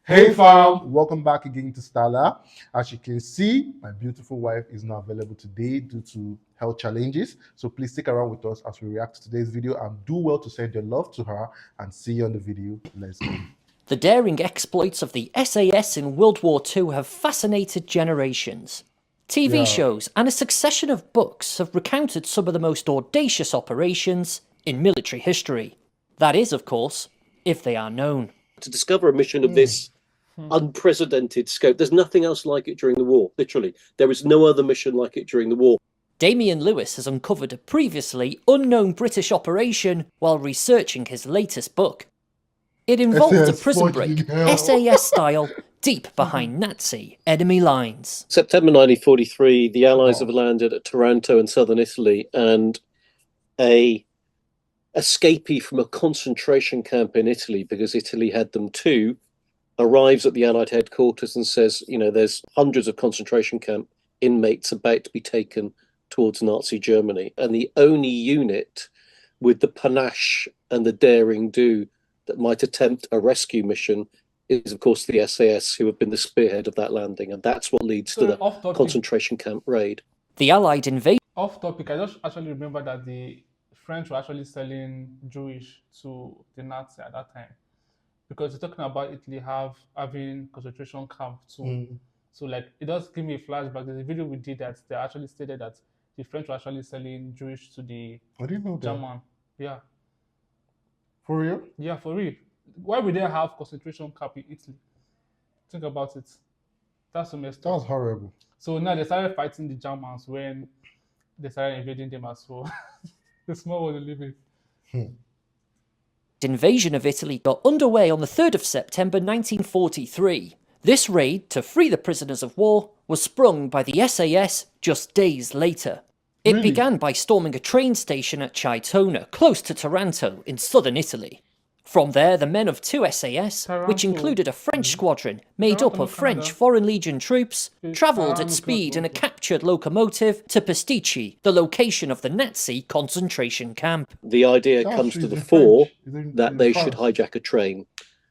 Hey fam, welcome back again to Stala. As you can see, my beautiful wife is not available today due to health challenges. So please stick around with us as we react to today's video and do well to send your love to her and see you on the video. Let's go. The daring exploits of the SAS in World War II have fascinated generations. TV shows and a succession of books have recounted some of the most audacious operations in military history. That is, of course, if they are known. To discover a mission of this unprecedented scope, there's nothing else like it during the war, literally. There is no other mission like it during the war. Damian Lewis has uncovered a previously unknown British operation while researching his latest book. It involved a prison break, SAS style, deep behind Nazi enemy lines. September 1943, the Allies have landed at Taranto in southern Italy, and a escapee from a concentration camp in Italy, because Italy had them too, arrives at the Allied headquarters and says, you know, there's hundreds of concentration camp inmates about to be taken towards Nazi Germany. And the only unit with the panache and the daring do that might attempt a rescue mission is, of course, the SAS, who have been the spearhead of that landing. And that's what leads to the concentration camp raid. The Allied invasion. Off topic, I just actually remember that the French were actually selling Jewish to the Nazi at that time, because they're talking about Italy having concentration camp too. So like it does give me a flashback. There's a video we did that they actually stated that the French were actually selling Jewish to the German. Yeah. For real? Yeah, for real. Why would they have concentration camp in Italy? Think about it. That's so messed up. That's horrible. So now they started fighting the Germans when they started invading them as well. The small one living. Invasion of Italy got underway on the 3rd of September 1943. This raid to free the prisoners of war was sprung by the SAS just days later. It began by storming a train station at Chaitona, close to Taranto in southern Italy. From there, the men of two SAS, which included a French squadron made up of French Foreign Legion troops, travelled at speed in a captured locomotive to Pasticci, the location of the Nazi concentration camp. The idea comes to the fore that they should hijack a train,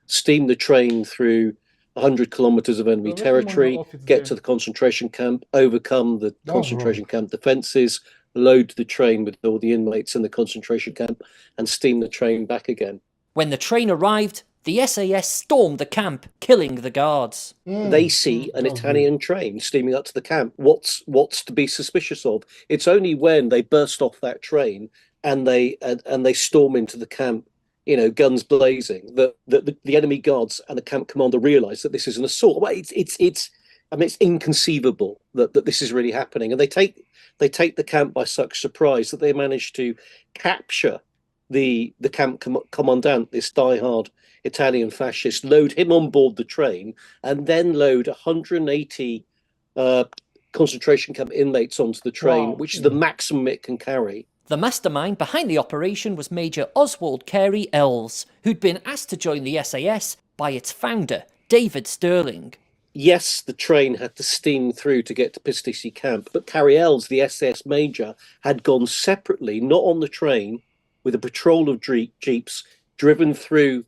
steam the train through 100 kilometers of enemy territory, get to the concentration camp, overcome the concentration camp defenses, load the train with all the inmates in the concentration camp, and steam the train back again. When the train arrived, the SAS stormed the camp, killing the guards. They see an Italian train steaming up to the camp. What's to be suspicious of? It's only when they burst off that train and they storm into the camp, you know, guns blazing, that the enemy guards and the camp commander realise that this is an assault. Well, it's inconceivable that this is really happening, and they take the camp by such surprise that they manage to capture the camp commandant, this diehard Italian fascist, load him on board the train, and then load 180 concentration camp inmates onto the train, which is the maximum it can carry. The mastermind behind the operation was Major Oswald Carey Ells, who'd been asked to join the SAS by its founder, David Sterling. Yes, the train had to steam through to get to Pasticci camp, but Carey Ells, the SAS major, had gone separately, not on the train, with a patrol of jeeps driven through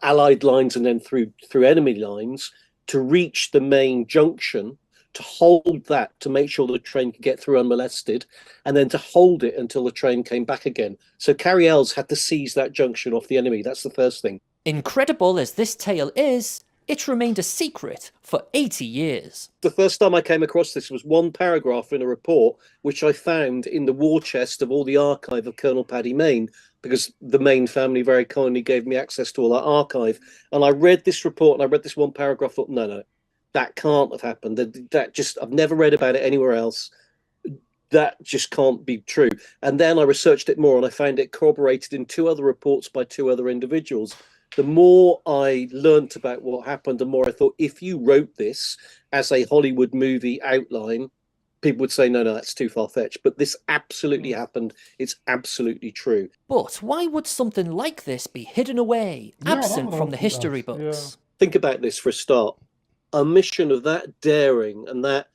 Allied lines and then through enemy lines to reach the main junction, to hold that, to make sure the train could get through unmolested, and then to hold it until the train came back again. So Carey Ells had to seize that junction off the enemy. That's the first thing. Incredible as this tale is, it remained a secret for 80 years. The first time I came across this was one paragraph in a report which I found in the war chest of all the archive of Colonel Paddy Mayne, because the Mayne family very kindly gave me access to all that archive. And I read this report and I read this one paragraph, thought, no, that can't have happened. I've never read about it anywhere else. That just can't be true. And then I researched it more and I found it corroborated in two other reports by two other individuals. The more I learnt about what happened, the more I thought, if you wrote this as a Hollywood movie outline, people would say, no, that's too far-fetched. But this absolutely happened. It's absolutely true. But why would something like this be hidden away, absent from the history books? Think about this for a start. A mission of that daring and that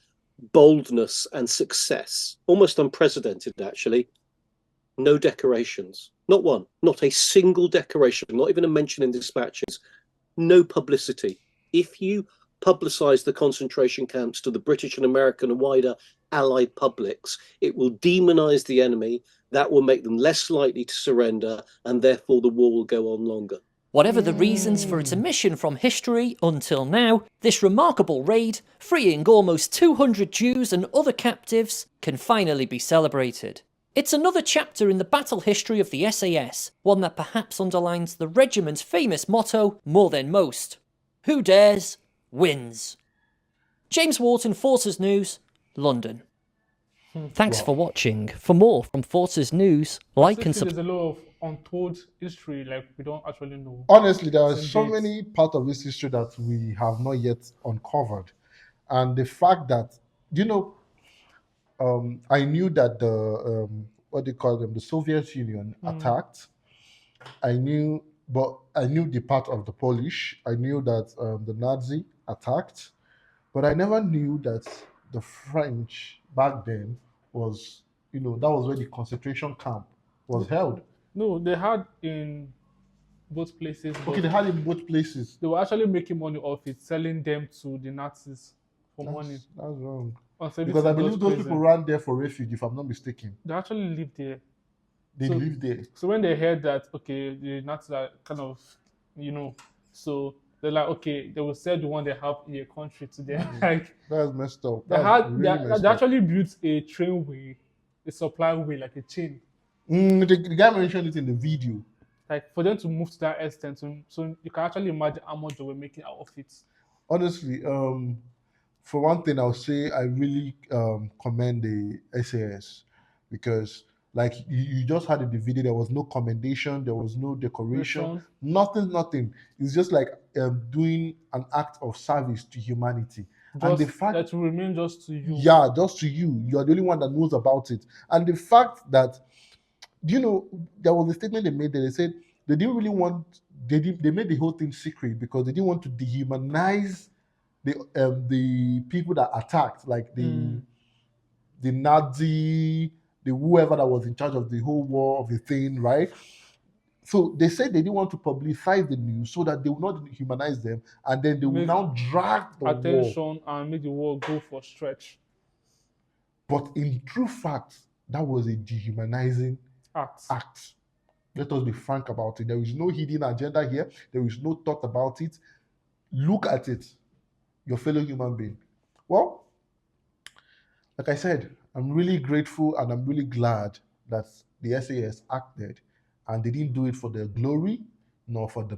boldness and success, almost unprecedented, actually. No decorations. Not one. Not a single decoration. Not even a mention in dispatches. No publicity. if you publicize the concentration camps to the British and American and wider Allied publics, it will demonize the enemy. That will make them less likely to surrender, and therefore the war will go on longer. Whatever the reasons for its omission from history until now, this remarkable raid, freeing almost 200 Jews and other captives, can finally be celebrated. It's another chapter in the battle history of the SAS, one that perhaps underlines the regiment's famous motto more than most: who dares, wins. James Wharton, Forces News, London. Thanks for watching. For more from Forces News, like and subscribe. There's a lot of untold history, like we don't actually know. Honestly, there are so dates. many parts of this history that we have not yet uncovered. And the fact that, I knew that the, what they call them, the Soviet Union attacked. I knew the part of the Polish. I knew that the Nazi attacked. But I never knew that the French back then was, that was where the concentration camp was held. No, they had in both places. Okay, they had in both places. They were actually making money off it, selling them to the Nazis for money. That's wrong. Until Because I this believe goes those crazy. people ran there for refuge, if I'm not mistaken. They actually lived there. They So- lived there. So when they heard that, okay, the Nazis are kind of, so they're like, okay, they will sell the one they have in a country to them. Like That's messed up. they That's had, really messed they up. actually built a trainway, a supply way, like a chain, The guy mentioned it in the video. like for them to move to that extent. So you can actually imagine how much they were making out of it. Honestly, for one thing, I'll say I really commend the SAS, because like you just had in the video, there was no commendation, there was no decoration, nothing. It's just like doing an act of service to humanity. And the Just fact that will remain just to you. Yeah, just to you. You are the only one that knows about it. And the fact that, there was a statement they made that they said they didn't really want, they made the whole thing secret because they didn't want to dehumanize the people that attacked, like the Nazi, the whoever that was in charge of the whole war of the thing, right? So they said they didn't want to publicize the news so that they will not dehumanize them, and then they will Make now drag the war. Attention and make the war go for stretch. But in true fact, that was a dehumanizing act. Let us be frank about it. There is no hidden agenda here. There is no thought about it. Look at it, your fellow human being. Well, like I said, I'm really grateful and I'm really glad that the SAS acted, and they didn't do it for their glory, nor for the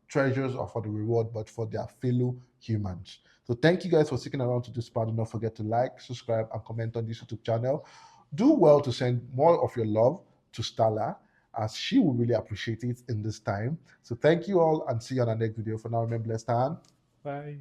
treasures or for the reward, but for their fellow humans. So thank you guys for sticking around to this part. Do not forget to like, subscribe, and comment on this YouTube channel. Do well to send more of your love to Stella, as she will really appreciate it in this time. So thank you all, and see you on our next video. For now, remain blessed and Bye.